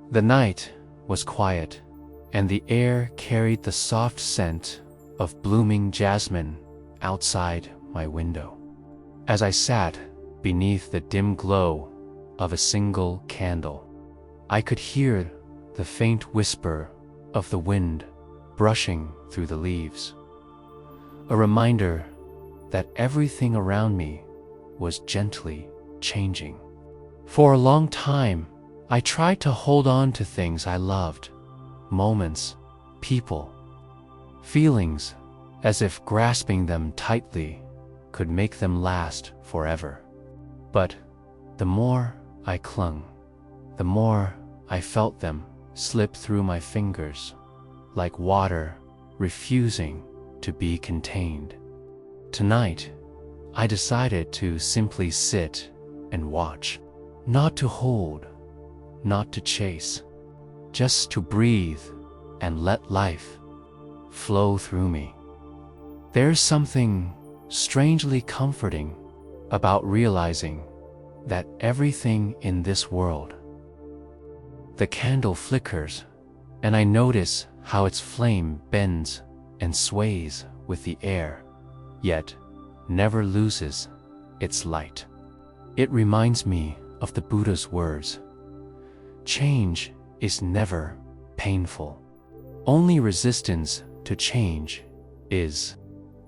The night was quiet, and the air carried the soft scent of blooming jasmine outside my window. As I sat beneath the dim glow of a single candle, I could hear the faint whisper of the wind brushing through the leaves, a reminder that everything around me was gently changing. For a long time, I tried to hold on to things I loved, moments, people, feelings, as if grasping them tightly could make them last forever. But the more I clung, the more I felt them slip through my fingers, like water refusing to be contained. Tonight, I decided to simply sit and watch, not to hold, not to chase, just to breathe and let life flow through me. There's something strangely comforting about realizing that everything in this world. The candle flickers, and I notice how its flame bends and sways with the air, yet never loses its light. It reminds me of the Buddha's words: change is never painful. Only resistance to change is.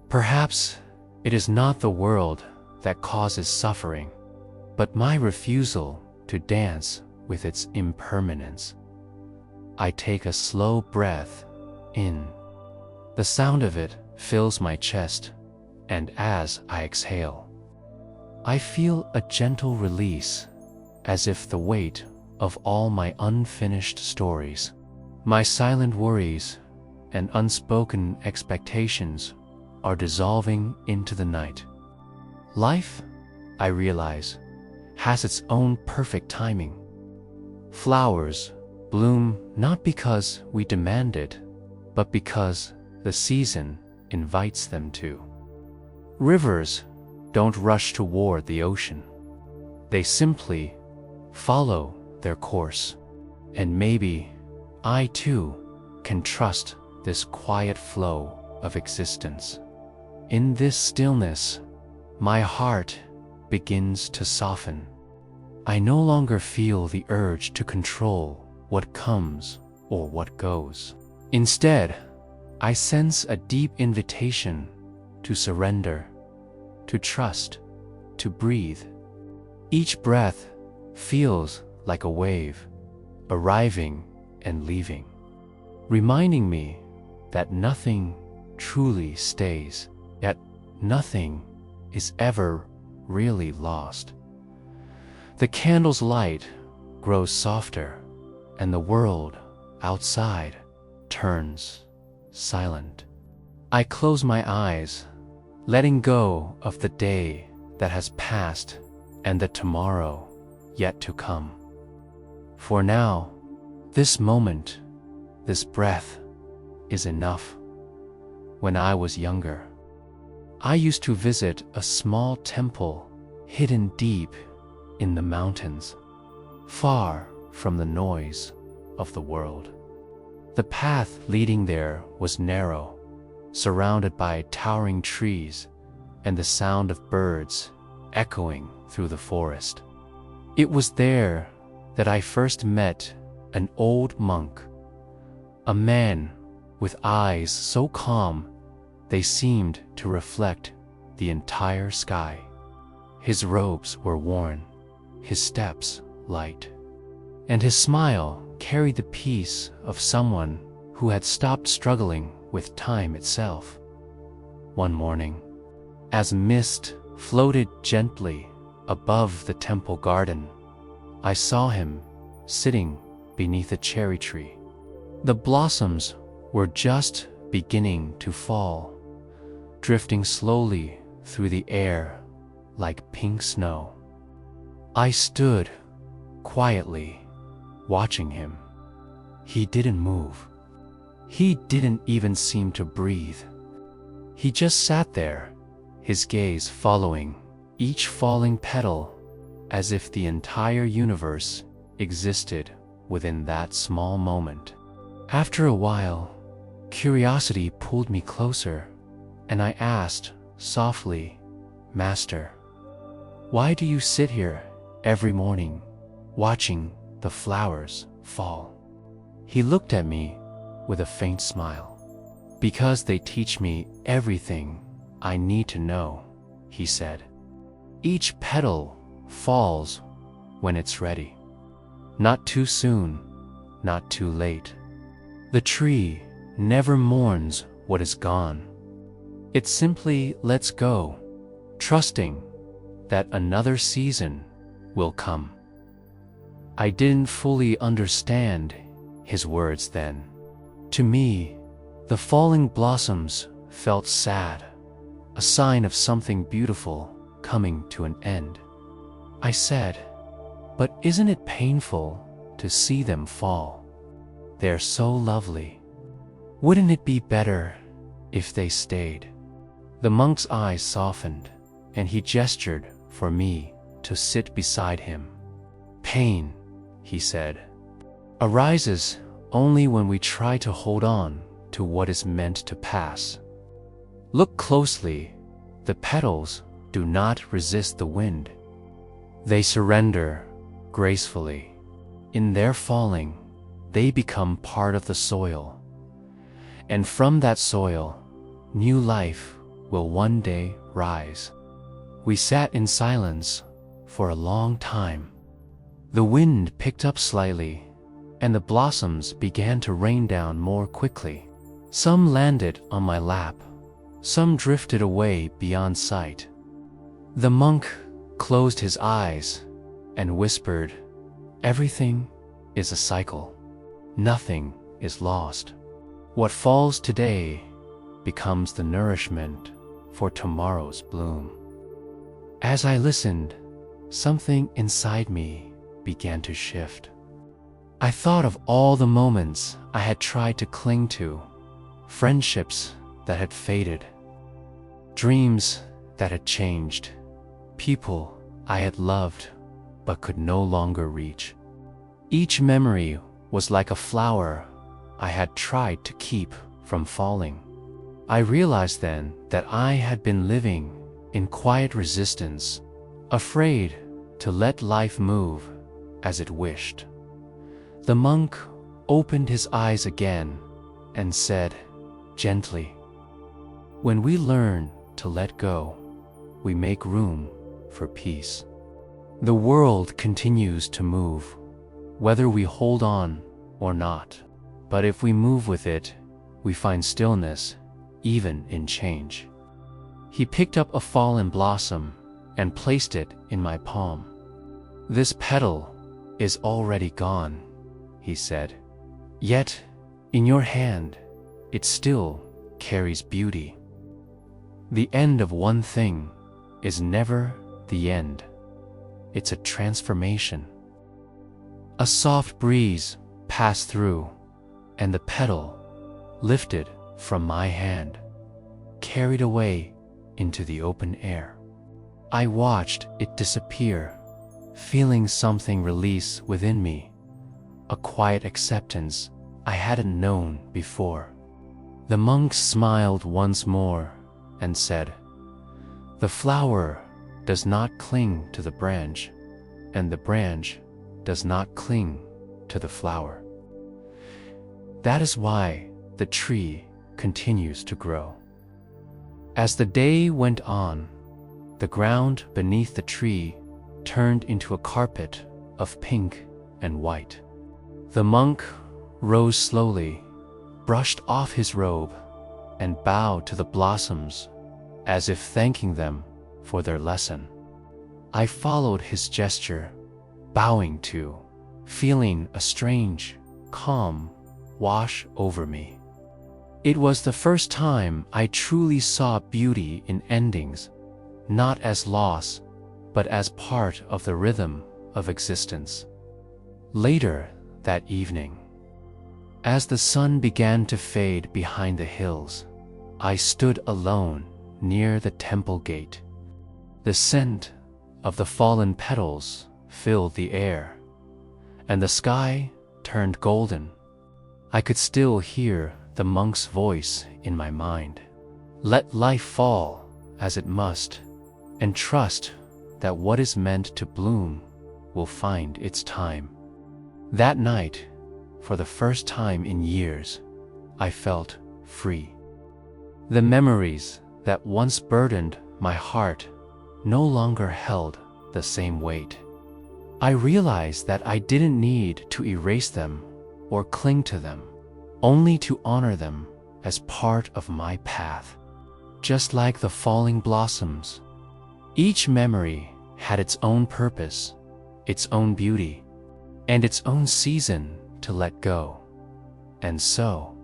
Perhaps it is not the world that causes suffering, but my refusal to dance with its impermanence. I take a slow breath in. The sound of it fills my chest, and as I exhale, I feel a gentle release, as if the weight of all my unfinished stories, my silent worries, and unspoken expectations are dissolving into the night. Life, I realize, has its own perfect timing. Flowers bloom not because we demand it, but because the season invites them to. Rivers don't rush toward the ocean. They simply follow their course. And maybe I too can trust this quiet flow of existence. In this stillness, my heart begins to soften. I no longer feel the urge to control what comes or what goes. Instead, I sense a deep invitation to surrender, to trust, to breathe. Each breath feels like a wave, arriving and leaving, reminding me that nothing truly stays, yet nothing is ever really lost. The candle's light grows softer, and the world outside turns silent. I close my eyes, letting go of the day that has passed and the tomorrow yet to come. For now, this moment, this breath, is enough. When I was younger, I used to visit a small temple hidden deep in the mountains, far from the noise of the world. The path leading there was narrow, surrounded by towering trees and the sound of birds echoing through the forest. It was there that I first met an old monk, a man with eyes so calm they seemed to reflect the entire sky. His robes were worn, his steps light, and his smile carried the peace of someone who had stopped struggling with time itself. One morning, as mist floated gently above the temple garden, I saw him sitting beneath a cherry tree. The blossoms were just beginning to fall, drifting slowly through the air like pink snow. I stood quietly, watching him. He didn't move. He didn't even seem to breathe. He just sat there, his gaze following each falling petal as if the entire universe existed within that small moment. After a while, curiosity pulled me closer, and I asked softly, "Master, why do you sit here every morning watching the flowers fall?" He looked at me with a faint smile. "Because they teach me everything I need to know," he said. "Each petal falls when it's ready. Not too soon, not too late. The tree never mourns what is gone. It simply lets go, trusting that another season will come." I didn't fully understand his words then. To me, the falling blossoms felt sad, a sign of something beautiful coming to an end. I said, "But isn't it painful to see them fall? They're so lovely. Wouldn't it be better if they stayed?" The monk's eyes softened, and he gestured for me to sit beside him. "Pain," he said, "arises only when we try to hold on to what is meant to pass. Look closely, the petals do not resist the wind. They surrender gracefully. In their falling, they become part of the soil. And from that soil, new life will one day rise." We sat in silence for a long time. The wind picked up slightly, and the blossoms began to rain down more quickly. Some landed on my lap, some drifted away beyond sight. The monk closed his eyes and whispered, "Everything is a cycle. Nothing is lost. What falls today becomes the nourishment for tomorrow's bloom." As I listened, something inside me began to shift. I thought of all the moments I had tried to cling to, friendships that had faded, dreams that had changed, people I had loved but could no longer reach. Each memory was like a flower I had tried to keep from falling. I realized then that I had been living in quiet resistance, afraid to let life move as it wished. The monk opened his eyes again and said gently, "When we learn to let go, we make room for peace. The world continues to move, whether we hold on or not. But if we move with it, we find stillness even in change." He picked up a fallen blossom and placed it in my palm. "This petal is already gone," he said. "Yet, in your hand, it still carries beauty. The end of one thing is never the end. It's a transformation." A soft breeze passed through, and the petal lifted from my hand, carried away into the open air. I watched it disappear, feeling something release within me, a quiet acceptance I hadn't known before. The monk smiled once more and said, "The flower does not cling to the branch, and the branch does not cling to the flower. That is why the tree continues to grow." As the day went on, the ground beneath the tree turned into a carpet of pink and white. The monk rose slowly, brushed off his robe, and bowed to the blossoms as if thanking them for their lesson. I followed his gesture, bowing too, feeling a strange, calm wash over me. It was the first time I truly saw beauty in endings, not as loss, but as part of the rhythm of existence. Later that evening, as the sun began to fade behind the hills, I stood alone near the temple gate. The scent of the fallen petals filled the air, and the sky turned golden, I could still hear the monk's voice in my mind. Let life fall as it must, and trust that what is meant to bloom will find its time. That night, for the first time in years, I felt free. The memories that once burdened my heart no longer held the same weight. I realized that I didn't need to erase them or cling to them, only to honor them as part of my path. Just like the falling blossoms, each memory had its own purpose, its own beauty, and its own season to let go. And so,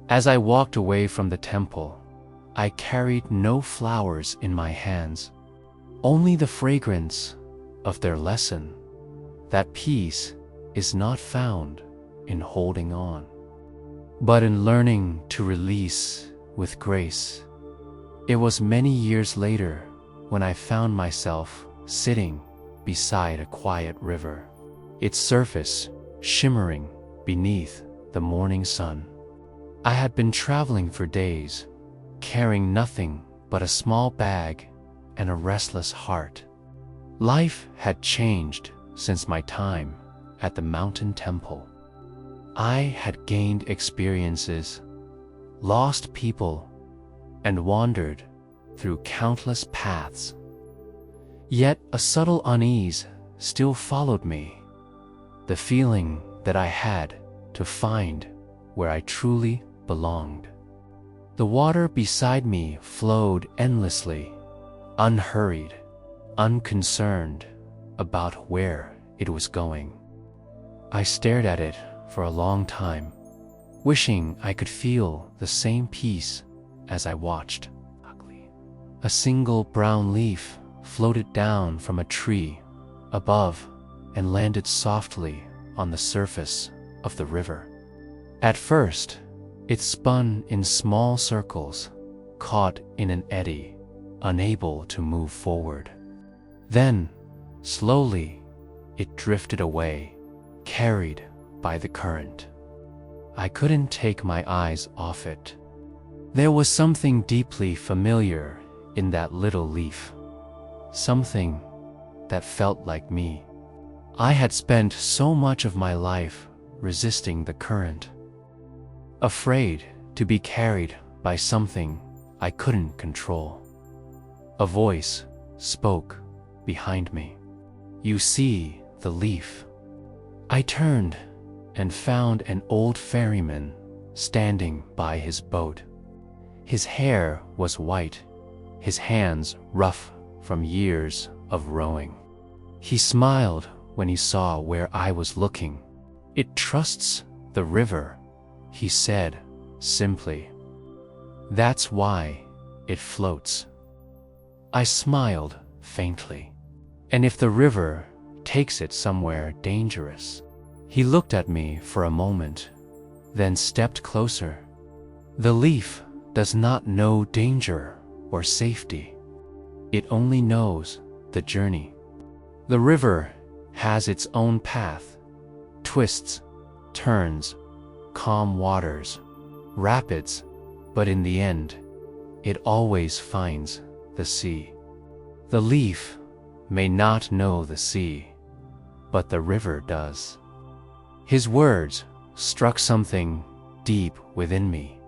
as I walked away from the temple, I carried no flowers in my hands, only the fragrance of their lesson, that peace is not found in holding on, but in learning to release with grace. It was many years later when I found myself sitting beside a quiet river, its surface shimmering beneath the morning sun. I had been traveling for days, carrying nothing but a small bag and a restless heart. Life had changed since my time at the mountain temple. I had gained experiences, lost people, and wandered through countless paths. Yet a subtle unease still followed me, the feeling that I had to find where I truly belonged. The water beside me flowed endlessly, unhurried, unconcerned about where it was going. I stared at it for a long time, wishing I could feel the same peace as I watched. A single brown leaf floated down from a tree above and landed softly on the surface of the river. At first, it spun in small circles, caught in an eddy, unable to move forward. Then, slowly, it drifted away, carried by the current. I couldn't take my eyes off it. There was something deeply familiar in that little leaf, something that felt like me. I had spent so much of my life resisting the current, afraid to be carried by something I couldn't control. A voice spoke behind me. "You see the leaf." I turned and found an old ferryman standing by his boat. His hair was white, his hands rough from years of rowing. He smiled when he saw where I was looking. "It trusts the river," he said simply. "That's why it floats." I smiled faintly. "And if the river takes it somewhere dangerous?" He looked at me for a moment, then stepped closer. "The leaf does not know danger or safety. It only knows the journey. The river has its own path, twists, turns, calm waters, rapids, but in the end, it always finds the sea. The leaf may not know the sea, but the river does." His words struck something deep within me.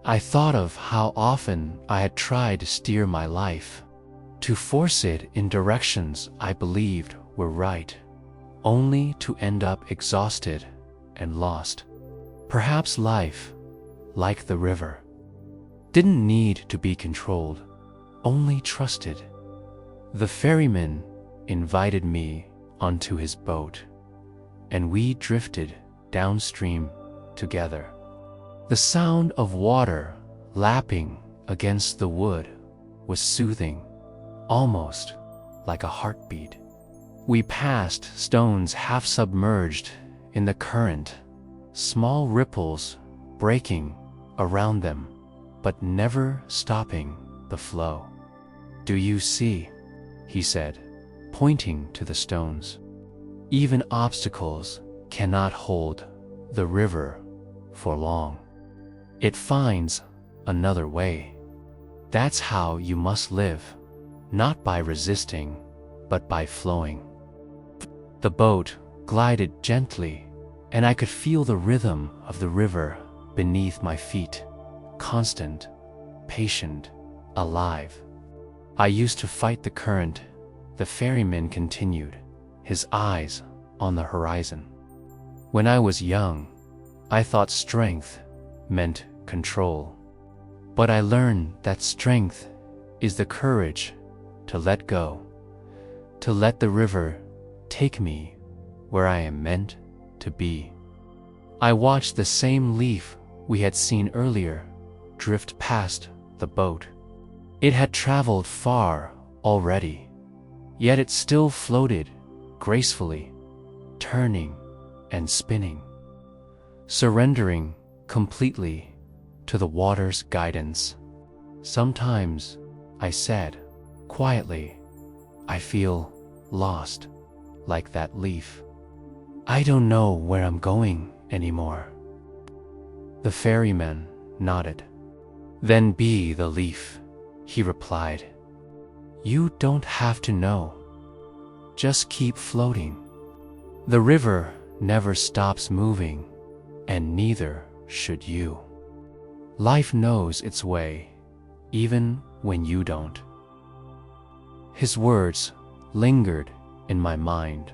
I thought of how often I had tried to steer my life, to force it in directions I believed were right, only to end up exhausted and lost. Perhaps life, like the river, didn't need to be controlled, only trusted. The ferryman invited me onto his boat, and we drifted downstream together. The sound of water lapping against the wood was soothing, almost like a heartbeat. We passed stones half submerged in the current, small ripples breaking around them, but never stopping the flow. "Do you see?" he said, pointing to the stones. "Even obstacles cannot hold the river for long. It finds another way. That's how you must live, not by resisting, but by flowing. The boat glided gently, and I could feel the rhythm of the river beneath my feet, constant, patient, alive. I used to fight the current, the ferryman continued, his eyes on the horizon. When I was young, I thought strength meant control. But I learned that strength is the courage to let go, to let the river take me where I am meant to be. I watched the same leaf we had seen earlier drift past the boat. It had traveled far already, yet it still floated gracefully, turning and spinning, surrendering completely to the water's guidance. Sometimes, I said, quietly, I feel lost, like that leaf. I don't know where I'm going anymore. The ferryman nodded. Then be the leaf, he replied. You don't have to know. Just keep floating. The river never stops moving, and neither should you. Life knows its way, even when you don't. His words lingered in my mind,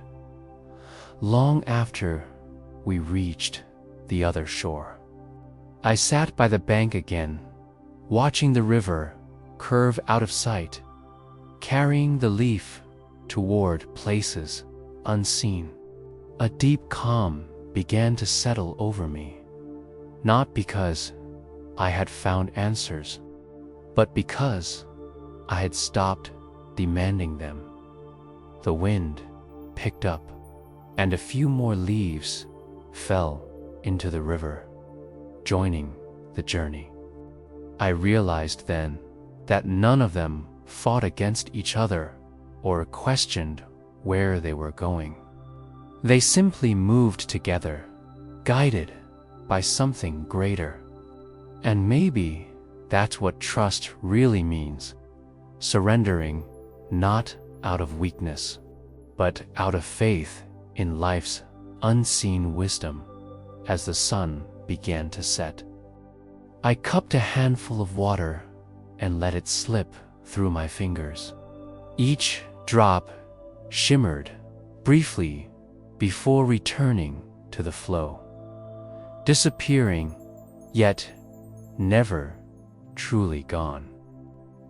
long after we reached the other shore. I sat by the bank again, watching the river curve out of sight, carrying the leaf toward places unseen. A deep calm began to settle over me, not because I had found answers, but because I had stopped demanding them. The wind picked up, and a few more leaves fell into the river, joining the journey. I realized then that none of them fought against each other or questioned where they were going. They simply moved together, guided by something greater. And maybe that's what trust really means, surrendering not out of weakness, but out of faith in life's unseen wisdom. As the sun began to set, I cupped a handful of water and let it slip through my fingers. Each drop shimmered briefly before returning to the flow, disappearing, yet never truly gone.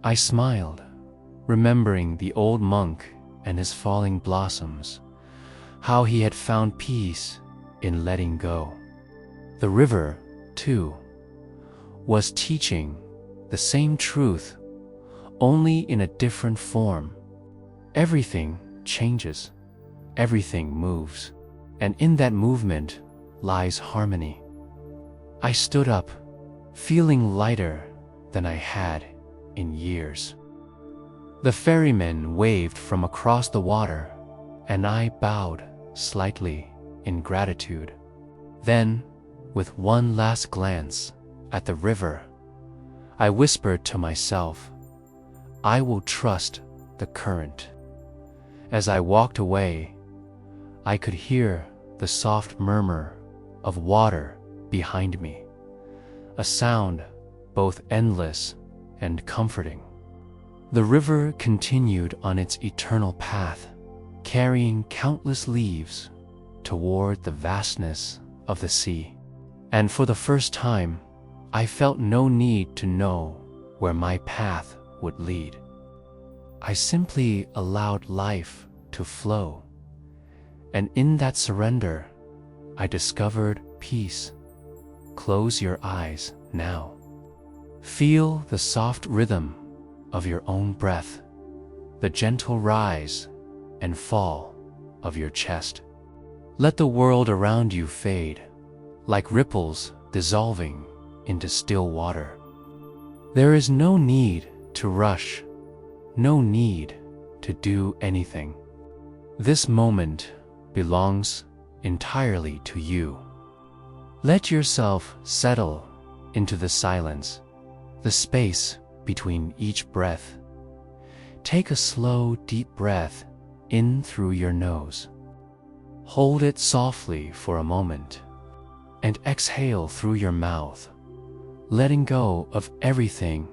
I smiled, remembering the old monk and his falling blossoms, how he had found peace in letting go. The river, too, was teaching the same truth, only in a different form. Everything changes, everything moves, and in that movement lies harmony. I stood up, feeling lighter than I had in years. The ferryman waved from across the water, and I bowed slightly in gratitude. Then, with one last glance at the river, I whispered to myself, I will trust the current. As I walked away, I could hear the soft murmur of water behind me, a sound both endless and comforting. The river continued on its eternal path, carrying countless leaves toward the vastness of the sea. And for the first time, I felt no need to know where my path would lead. I simply allowed life to flow, and in that surrender, I discovered peace. Close your eyes now. Feel the soft rhythm of your own breath, the gentle rise and fall of your chest. Let the world around you fade, like ripples dissolving into still water. There is no need to rush, no need to do anything. This moment belongs entirely to you. Let yourself settle into the silence, the space between each breath. Take a slow, deep breath in through your nose. Hold it softly for a moment, and exhale through your mouth, letting go of everything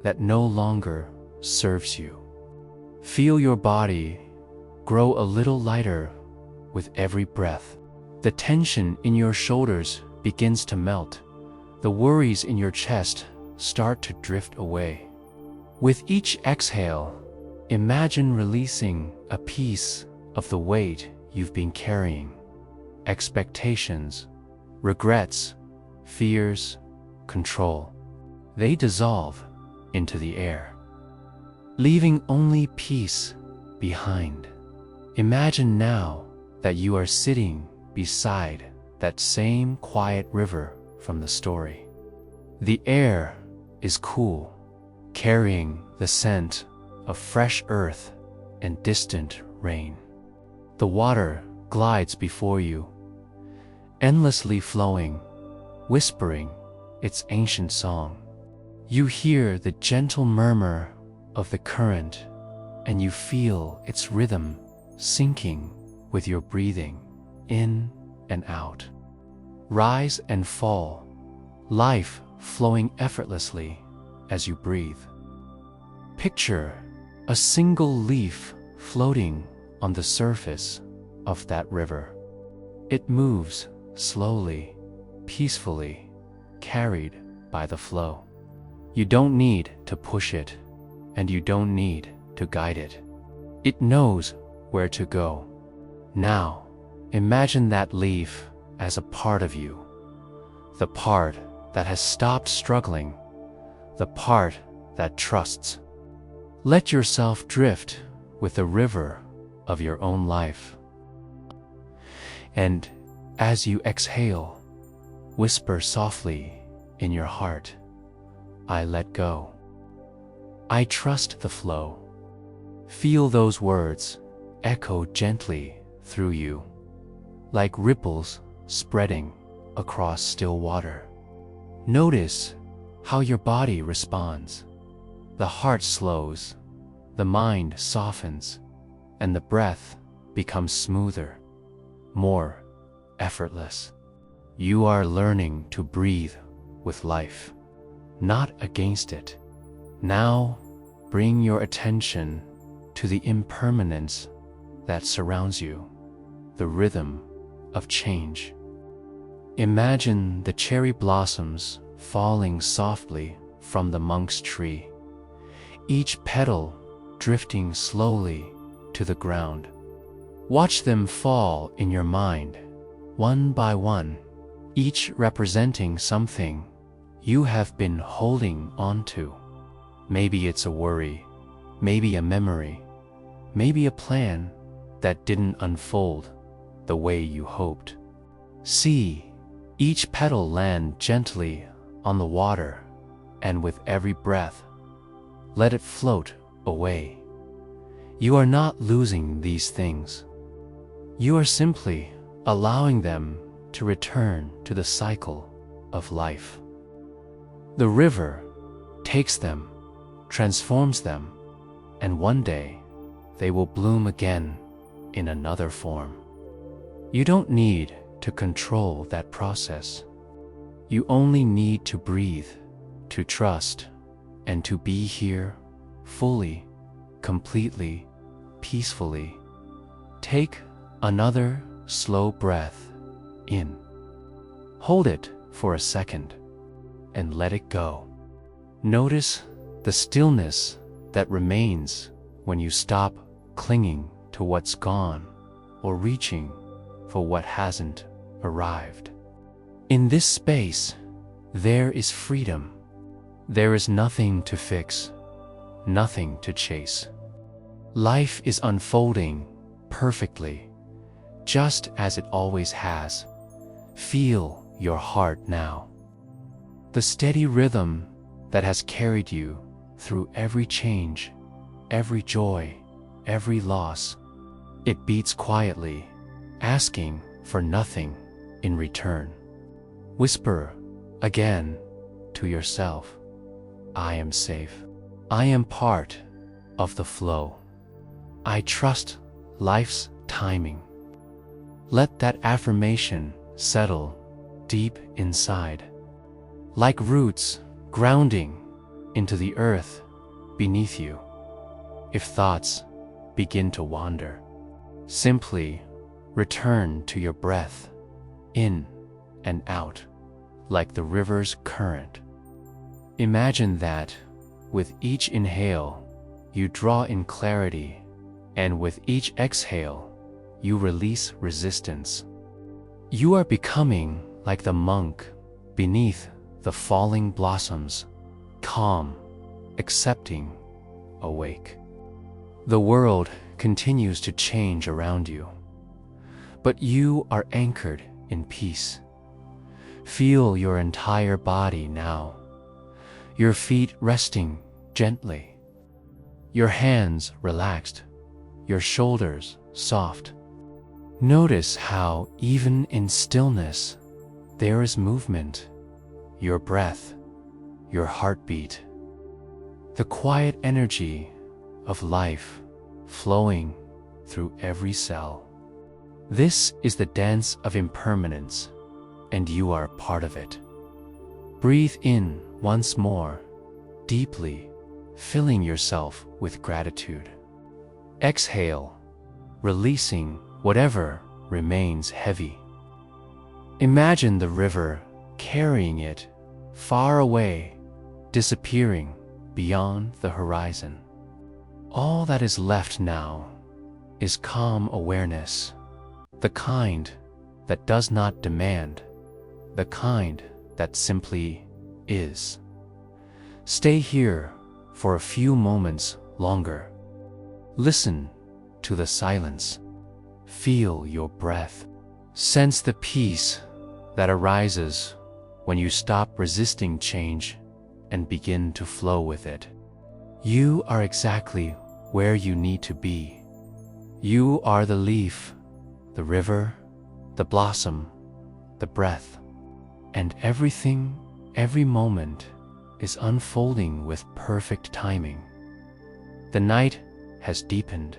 that no longer serves you. Feel your body grow a little lighter with every breath. The tension in your shoulders begins to melt. The worries in your chest start to drift away. With each exhale, imagine releasing a piece of the weight you've been carrying. Expectations, regrets, fears, control. They dissolve into the air, leaving only peace behind. Imagine now that you are sitting beside that same quiet river from the story. The air is cool, carrying the scent of fresh earth and distant rain. The water glides before you, endlessly flowing, whispering its ancient song. You hear the gentle murmur of the current, and you feel its rhythm syncing with your breathing in and out. Rise and fall, life flowing effortlessly as you breathe. Picture a single leaf floating on the surface of that river. It moves slowly, peacefully, carried by the flow. You don't need to push it, and you don't need to guide it. It knows where to go. Now, imagine that leaf as a part of you, the part that has stopped struggling, the part that trusts. Let yourself drift with the river of your own life. And as you exhale, whisper softly in your heart, I let go. I trust the flow. Feel those words echo gently through you, like ripples spreading across still water. Notice how your body responds. The heart slows, the mind softens, and the breath becomes smoother, more effortless. You are learning to breathe with life, not against it. Now, bring your attention to the impermanence that surrounds you, the rhythm of change. Imagine the cherry blossoms falling softly from the monk's tree, each petal drifting slowly to the ground. Watch them fall in your mind, one by one, each representing something you have been holding on to. Maybe it's a worry, maybe a memory, maybe a plan that didn't unfold the way you hoped. See each petal land gently on the water, and with every breath, let it float away. You are not losing these things. You are simply allowing them to return to the cycle of life. The river takes them, transforms them, and one day they will bloom again in another form. You don't need to control that process. You only need to breathe, to trust, and to be here fully, completely, peacefully. Take another slow breath in. Hold it for a second and let it go. Notice the stillness that remains when you stop clinging to what's gone or reaching for what hasn't arrived. In this space, there is freedom. There is nothing to fix, nothing to chase. Life is unfolding perfectly, just as it always has. Feel your heart now. The steady rhythm that has carried you through every change, every joy, every loss. It beats quietly, asking for nothing in return. Whisper again to yourself, I am safe. I am part of the flow. I trust life's timing. Let that affirmation settle deep inside, like roots grounding into the earth beneath you. If thoughts begin to wander, simply return to your breath, in and out, like the river's current. Imagine that with each inhale, you draw in clarity, and with each exhale, you release resistance. You are becoming like the monk beneath the falling blossoms, calm, accepting, awake. The world continues to change around you, but you are anchored in peace. Feel your entire body now, your feet resting gently, your hands relaxed, your shoulders soft. Notice how even in stillness there is movement, your breath, your heartbeat, the quiet energy of life flowing through every cell. This is the dance of impermanence, and you are part of it. Breathe in once more, deeply, filling yourself with gratitude. Exhale, releasing whatever remains heavy. Imagine the river carrying it far away, disappearing beyond the horizon. All that is left now is calm awareness, the kind that does not demand, the kind that simply is. Stay here for a few moments longer. Listen to the silence. Feel your breath. Sense the peace that arises when you stop resisting change and begin to flow with it. You are exactly where you need to be. You are the leaf, the river, the blossom, the breath, and everything, every moment is unfolding with perfect timing. The night has deepened,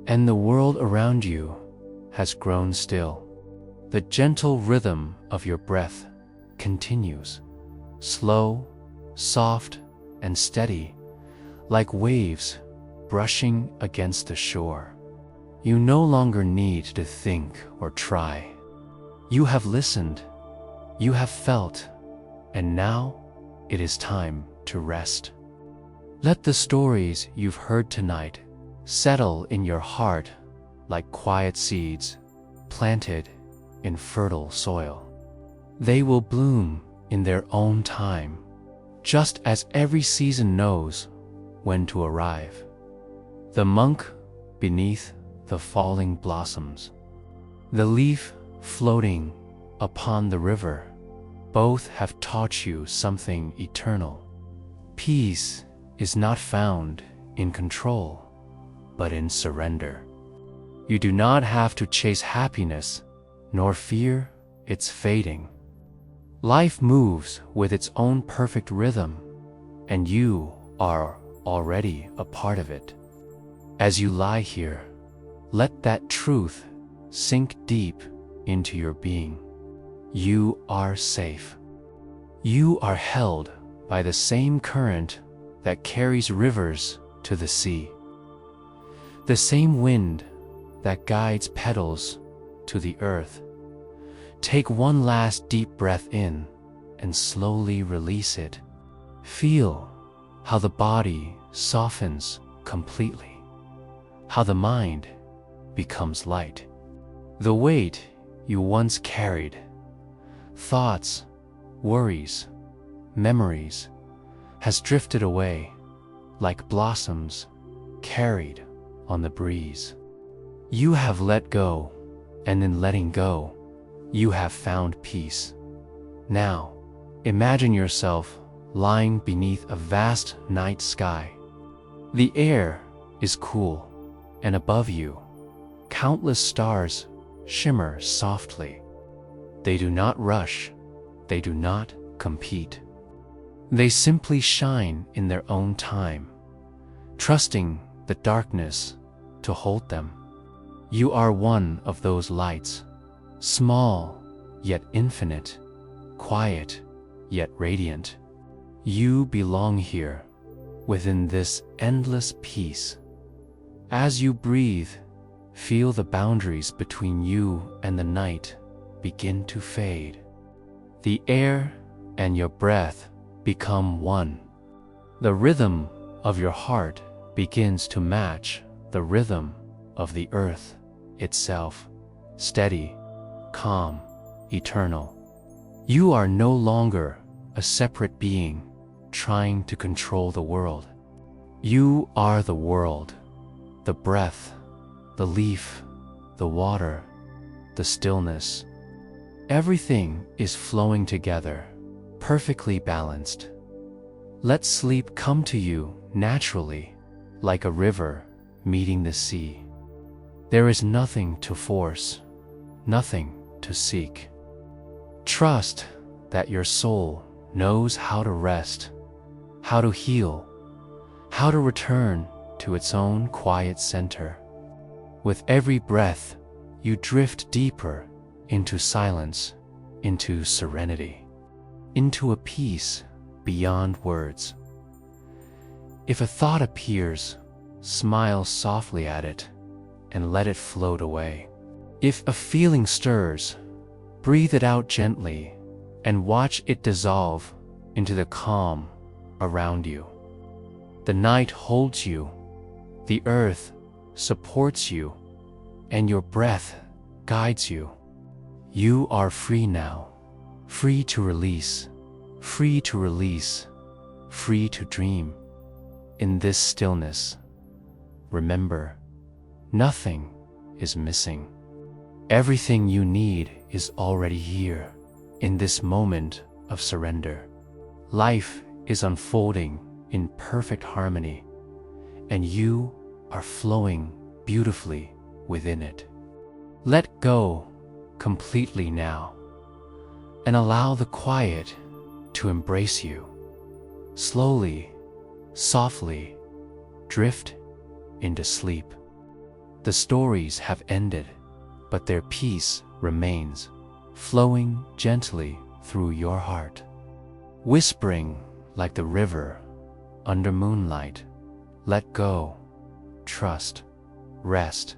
and the world around you has grown still. The gentle rhythm of your breath continues, slow, soft, and steady, like waves brushing against the shore. You no longer need to think or try. You have listened, you have felt, and now it is time to rest. Let the stories you've heard tonight settle in your heart like quiet seeds planted in fertile soil. They will bloom in their own time, just as every season knows when to arrive. The monk beneath the falling blossoms, the leaf floating upon the river, both have taught you something eternal. Peace is not found in control, but in surrender. You do not have to chase happiness, nor fear its fading. Life moves with its own perfect rhythm, and you are already a part of it. As you lie here, let that truth sink deep into your being. You are safe. You are held by the same current that carries rivers to the sea, the same wind that guides petals to the earth. Take one last deep breath in and slowly release it. Feel how the body softens completely, how the mind becomes light. The weight you once carried, thoughts, worries, memories, has drifted away like blossoms carried on the breeze. You have let go, and in letting go, you have found peace. Now, imagine yourself lying beneath a vast night sky. The air is cool, and above you, countless stars shimmer softly. They do not rush, they do not compete. They simply shine in their own time, trusting the darkness to hold them. You are one of those lights, small yet infinite, quiet yet radiant. You belong here, within this endless peace. As you breathe, feel the boundaries between you and the night begin to fade. The air and your breath become one. The rhythm of your heart begins to match the rhythm of the earth itself, steady, calm, eternal. You are no longer a separate being trying to control the world. You are the world, the breath, the leaf, the water, the stillness. Everything is flowing together, perfectly balanced. Let sleep come to you naturally, like a river meeting the sea. There is nothing to force, nothing to seek. Trust that your soul knows how to rest, how to heal, how to return to its own quiet center. With every breath, you drift deeper into silence, into serenity, into a peace beyond words. If a thought appears, smile softly at it and let it float away. If a feeling stirs, breathe it out gently and watch it dissolve into the calm around you. The night holds you, the earth supports you, and your breath guides you. You are free now, free to release, free to release, free to dream. In this stillness, remember, nothing is missing. Everything you need is already here, in this moment of surrender. Life is unfolding in perfect harmony, and you are flowing beautifully within it. Let go completely now, and allow the quiet to embrace you. Slowly, softly, drift into sleep. The stories have ended, but their peace remains, flowing gently through your heart. Whispering like the river under moonlight, let go, trust, rest.